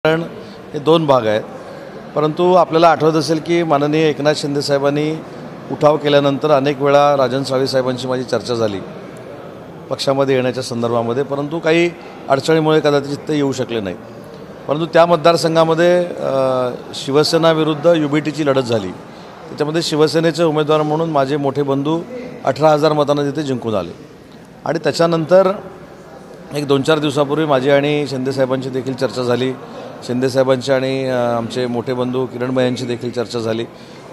कारण हे दोन भाग आहेत. परंतु आपल्याला आठवत असेल की माननीय एकनाथ शिंदे साहेबांनी उठाव केल्यानंतर अनेक वेळा राजन साळवी साहेबांची माझी चर्चा झाली पक्षामध्ये येण्याच्या संदर्भामध्ये, परंतु काही अडचणीमुळे कदाचित ते येऊ शकले नाही. परंतु त्या मतदारसंघामध्ये शिवसेना विरुद्ध UBTची लढत झाली. त्याच्यामध्ये शिवसेनेचे उमेदवार म्हणून माझे मोठे बंधू 18,000 मतांना तिथे जिंकून आले. आणि त्याच्यानंतर एक 2-4 दिवसापूर्वी माझी आणि शिंदे साहेबांची देखील चर्चा झाली. शिंदे साहेबांची आणि आमचे मोठे बंधू किरणमय यांची देखील चर्चा झाली.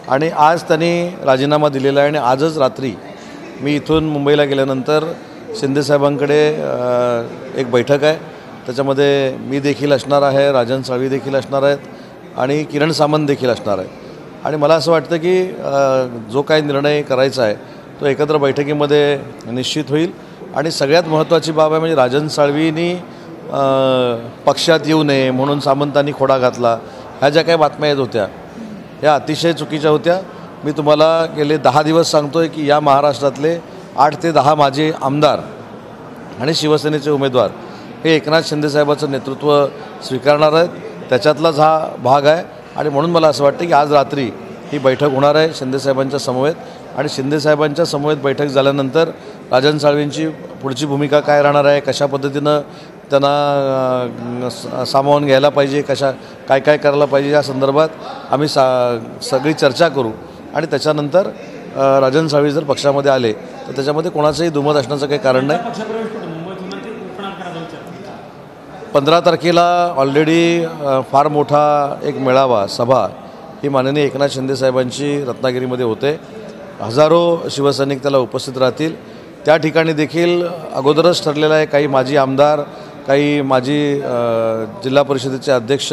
आणि आज त्यांनी राजीनामा दिलेला आहे. आणि आजच रात्री मी इथून मुंबईला गेल्यानंतर शिंदे साहेबांकडे एक बैठक आहे. त्याच्यामध्ये मी देखील असणार आहे, राजन साळवी देखील असणार आहेत आणि किरण सामंत देखील असणार आहे. आणि मला असं वाटतं की जो काही निर्णय करायचा आहे तो एकत्र बैठकीमध्ये निश्चित होईल. आणि सगळ्यात महत्त्वाची बाब आहे म्हणजे राजन साळवींनी पक्षात येऊ नये म्हणून सामंतांनी खोडा घातला, ह्या ज्या काही बातम्या येत होत्या ह्या अतिशय चुकीच्या होत्या. मी तुम्हाला गेले 10 दिवस सांगतो आहे की या महाराष्ट्रातले 8 ते 10 माजी आमदार आणि शिवसेनेचे उमेदवार हे एकनाथ शिंदे साहेबांचं नेतृत्व स्वीकारणार आहेत. त्याच्यातलाच हा भाग आहे. आणि म्हणून मला असं वाटतं की आज रात्री ही बैठक होणार आहे शिंदे साहेबांच्या समवेत. आणि शिंदे साहेबांच्या समवेत बैठक झाल्यानंतर राजन साळवींची पुढची भूमिका काय राहणार आहे, कशा पद्धतीनं त्यांना सामावून घ्यायला पाहिजे, काय करायला पाहिजे या संदर्भात आम्ही सगळी चर्चा करू. आणि त्याच्यानंतर राजन साळवी जर पक्षामध्ये आले तर त्याच्यामध्ये कोणाचंही दुमत असण्याचं काही कारण नाही. 15 तारखेला ऑलरेडी फार मोठा एक मेळावा सभा ही माननीय एकनाथ शिंदे साहेबांची रत्नागिरीमध्ये होते. हजारो शिवसैनिक त्याला उपस्थित राहतील. त्या ठिकाणी देखील अगोदरच ठरलेलं आहे काही माजी आमदार, काही माजी जिल्हा परिषदेचे अध्यक्ष,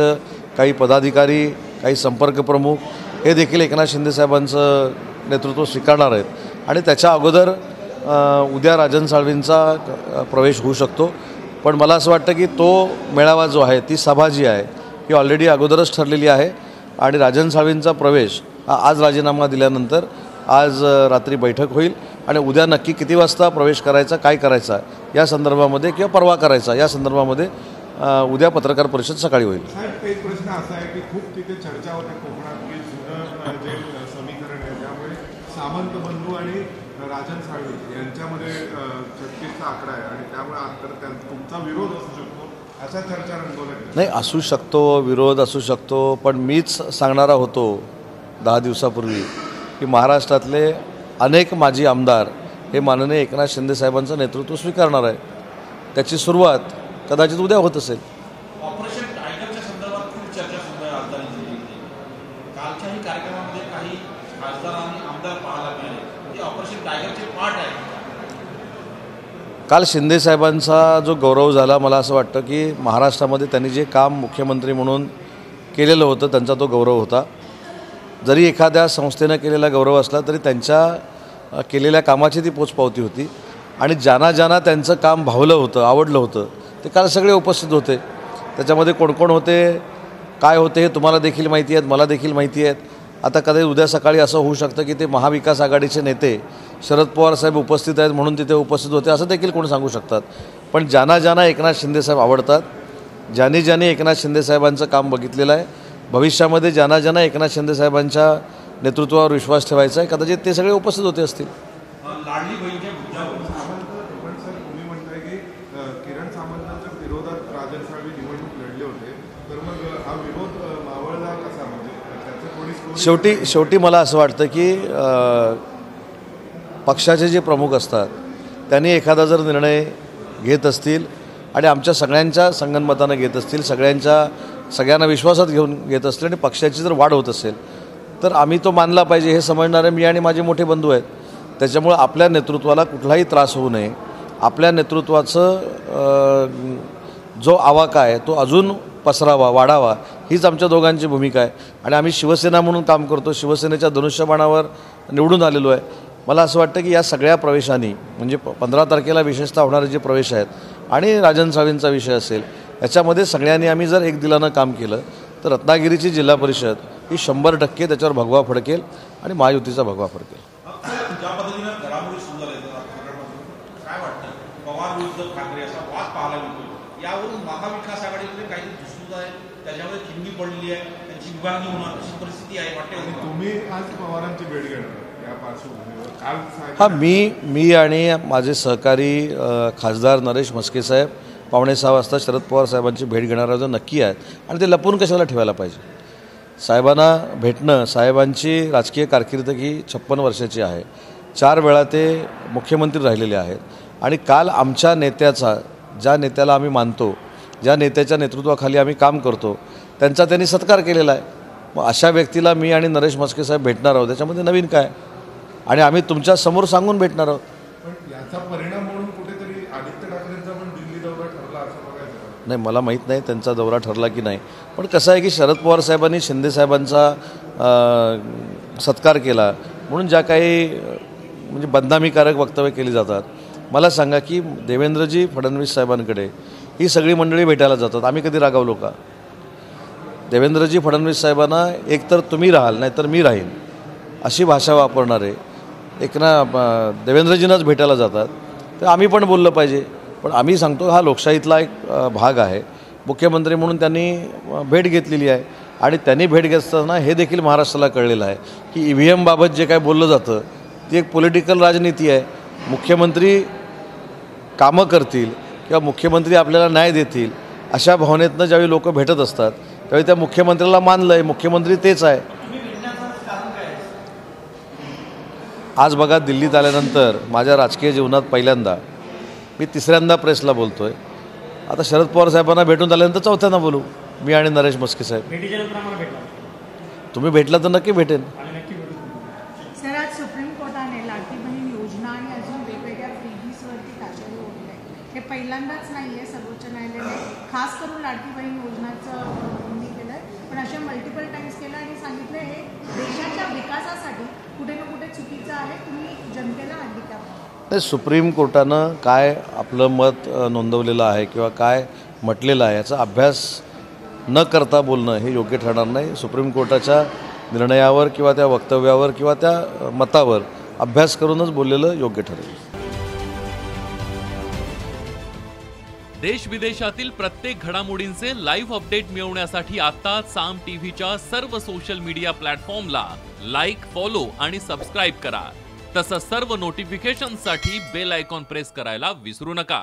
काही पदाधिकारी, काही संपर्क प्रमुख हे देखील एकनाथ शिंदे साहेबांचं नेतृत्व स्वीकारणार आहेत. आणि त्याच्या अगोदर उद्या राजन साळवींचा प्रवेश होऊ शकतो. पण मला असं वाटतं की तो मेळावा जो आहे, ती सभा जी आहे ही ऑलरेडी अगोदरच ठरलेली आहे. आणि राजन साळवींचा प्रवेश हा आज राजीनामा दिल्यानंतर आज रात्री बैठक होईल. आणि उद्या नक्की किती वाजता प्रवेश करायचा, काय करायचा या संदर्भामध्ये किंवा परवा करायचा या संदर्भामध्ये उद्या पत्रकार परिषद सकाळी होईल. एक प्रश्न असा आहे की खूप तिथे चर्चा होते कोकणात की जुनं जे समीकरण आहे त्यामुळे सामंत बंधू आणि राजन साळवी यांच्यामध्ये 36चा आकडा आहे आणि त्यामुळे तुमचा विरोध असू शकतो अशा चर्चा रंगवल्या. नाही, असू शकतो, विरोध असू शकतो. पण मीच सांगणारा होतो 10 दिवसापूर्वी की महाराष्ट्रातले अनेक माजी आमदार हे माननीय एकनाथ शिंदे साहेबांचं नेतृत्व स्वीकारणार आहे. त्याची सुरुवात कदाचित उद्या होत असेल. ऑपरेशन टायगरच्या संदर्भात खूप चर्चा सुरू आहे. कालच्याही कार्यक्रमामध्ये काही खासदार आणि आमदार पाहायला मिळाले. ते ऑपरेशन टायगरचे पार्ट आहे. काल शिंदे साहेबांचा जो गौरव झाला, मला असं वाटतं की महाराष्ट्रामध्ये त्यांनी जे काम मुख्यमंत्री म्हणून केलेलं होतं त्यांचा तो गौरव होता. जरी एखाद्या संस्थेनं केलेला गौरव असला तरी त्यांच्या केलेल्या कामाची ती पोचपावती होती. आणि ज्यांना त्यांचं काम भावलं होतं, आवडलं होतं ते काल सगळे उपस्थित होते. त्याच्यामध्ये कोण होते, काय होते हे तुम्हाला देखील माहिती आहेत, मला देखील माहिती आहेत. आता कदाचित उद्या सकाळी असं होऊ शकतं की ते महाविकास आघाडीचे नेते शरद पवार साहेब उपस्थित आहेत म्हणून तिथे उपस्थित होते असं देखील कोण सांगू शकतात. पण ज्यांना एकनाथ शिंदे साहेब आवडतात, ज्यांनी एकनाथ शिंदे साहेबांचं काम बघितलेलं आहे, भविष्यामध्ये ज्यांना एकनाथ शिंदे साहेबांच्या नेतृत्वावर विश्वास ठेवायचा आहे, कदाचित ते सगळे उपस्थित होते असतील. लाडली बहीणच्या मुद्द्यावर पण सर तुम्ही म्हणताय की किरण सामंतांच्या विरोधात राजन साळवी निवडणूक लढले होते, तर मग हा विरोध मावळला कसा? म्हणजे त्याचं थोडी शेवटी मला असं वाटतं की पक्षाचे जे प्रमुख असतात त्यांनी एखादा जर निर्णय घेत असतील आणि आमच्या सगळ्यांच्या संगनमतानं घेत असतील, सगळ्यांना विश्वासात घेऊन घेत असतील आणि पक्षाची जर वाढ होत असेल तर आम्ही तो मानला पाहिजे हे समजणारे मी आणि माझे मोठे बंधू आहेत. त्याच्यामुळं आपल्या नेतृत्वाला कुठलाही त्रास होऊ नये, आपल्या नेतृत्वाचं जो आवाका आहे तो अजून पसरावा, वाढावा हीच आमच्या दोघांची भूमिका आहे. आणि आम्ही शिवसेना म्हणून काम करतो, शिवसेनेच्या धनुष्यबाणावर निवडून आलेलो आहे. मला असं वाटतं की या सगळ्या प्रवेशांनी म्हणजे 15 तारखेला विशेषतः होणारे जे प्रवेश आहेत आणि राजन साळवींचा विषय असेल याच्यामध्ये सगळ्यांनी आम्ही जर एक दिलानं काम केलं तर रत्नागिरीची जिल्हा परिषद ही 100% त्याच्यावर भगवा फडकेल आणि महायुतीचा भगवा फडकेल. ज्या पद्धतीनं घडामोडी सुरू झाल्या काय वाटतं, पवार विरुद्ध ठाकरे असा वाद पाहायला मिळतो, यावरून महाविकास आघाडीमध्ये काही दुसरं आहे त्याच्यामध्ये पक्षामध्ये चिंगी पडलेली आहे, त्यांची विभागणी होणार अशी परिस्थिती आहे आणि वाटते. तुम्ही आज पवारांची भेट घेणार या पार्श्वभूमीवर काल हा मी आणि माझे सहकारी खासदार नरेश म्हस्के साहेब 5:45 वाजता शरद पवार साहेबांची भेट घेणार आहोत नक्की आहेत. आणि ते लपून कशाला ठेवायला पाहिजे. साहेबांना भेटणं, साहेबांची राजकीय कारकीर्द ही 56 वर्षाची आहे. 4 वेळा ते मुख्यमंत्री राहिलेले आहेत. आणि काल आमच्या नेत्याचा, ज्या नेत्याला आम्ही मानतो, ज्या नेत्याच्या नेतृत्वाखाली आम्ही काम करतो, त्यांचा त्यांनी सत्कार केलेला आहे. मग अशा व्यक्तीला मी आणि नरेश म्हस्के साहेब भेटणार आहोत, त्याच्यामध्ये नवीन काय. आणि आम्ही तुमच्या समोर सांगून भेटणार आहोत. पण याचा परिणाम म्हणून कुठेतरी आदित्य ठाकरेंचा पण दिल्ली दौरा ठरला असं बघायचं. नाही, मला माहीत नाही त्यांचा दौरा ठरला की नाही. पण कसं आहे की शरद पवार साहेबांनी शिंदे साहेबांचा सत्कार केला म्हणून ज्या काही म्हणजे बदनामीकारक वक्तव्य केली जातात, मला सांगा की देवेंद्रजी फडणवीस साहेबांकडे ही सगळी मंडळी भेटायला जातात. आम्ही कधी रागावलो का. देवेंद्रजी फडणवीस साहेबांना एकतर तुम्ही राहाल नाही तर मी राहीन अशी भाषा वापरणारे देवेंद्रजींनाच भेटायला जातात. तर आम्ही पण बोललं पाहिजे. पण आम्ही सांगतो हा लोकशाहीतला एक भाग आहे. मुख्यमंत्री म्हणून त्यांनी भेट घेतलेली आहे. आणि त्यांनी भेट घेताना हे देखील महाराष्ट्राला कळलेलं आहे की EVM बाबत जे काय बोललं जातं ती एक पॉलिटिकल राजनीती आहे. मुख्यमंत्री कामं करतील किंवा मुख्यमंत्री आपल्याला न्याय देतील अशा भावनेतनं ज्यावेळी लोक भेटत असतात त्यावेळी त्या मुख्यमंत्र्याला मानलं आहे, मुख्यमंत्री तेच आहे. आज बघा, दिल्लीत आल्यानंतर माझ्या राजकीय जीवनात पहिल्यांदा मी 3ऱ्यांदा प्रेसला बोलतो आहे. आता शरद पवार साहेबांना भेटून आल्यानंतर 4थ्यांदा बोलू मी आणि नरेश म्हस्के साहेब. तुम्ही भेटला तर नक्की भेटेन. सर, आज सुप्रीम कोर्टाने लाडकी बहीण योजना आणि अजून वेगवेगळ्या फ्रीबीजवरती कारवाई होत आहे. हे पहिल्यांदाच नाही आहे. सर्वोच्च न्यायालयाने खास करून लाडकी बहीण योजनाचं बंदी केलं आहे. पण अशा मल्टिपल टाइम्स केलं आणि सांगितलं हे देशाच्या विकासासाठी कुठे ना कुठे चुकीचं आहे, तुम्ही जनतेला हँडिकॅप. नाही, सुप्रीम कोर्टानं काय आपलं मत नोंदवलेलं आहे किंवा काय म्हटलेलं आहे याचा अभ्यास न करता बोलणं हे योग्य ठरणार नाही. सुप्रीम कोर्टाच्या निर्णयावर किंवा त्या वक्तव्यावर किंवा त्या मतावर अभ्यास करूनच बोललेलं योग्य ठरेल. देश विदेशातील प्रत्येक घडामोडींचे लाईव्ह अपडेट मिळवण्यासाठी आता साम टीव्हीच्या सर्व सोशल मीडिया प्लॅटफॉर्मला लाईक, फॉलो आणि सबस्क्राईब करा. तसंच सर्व नोटिफिकेशनसाठी बेल आयकॉन प्रेस करायला विसरू नका.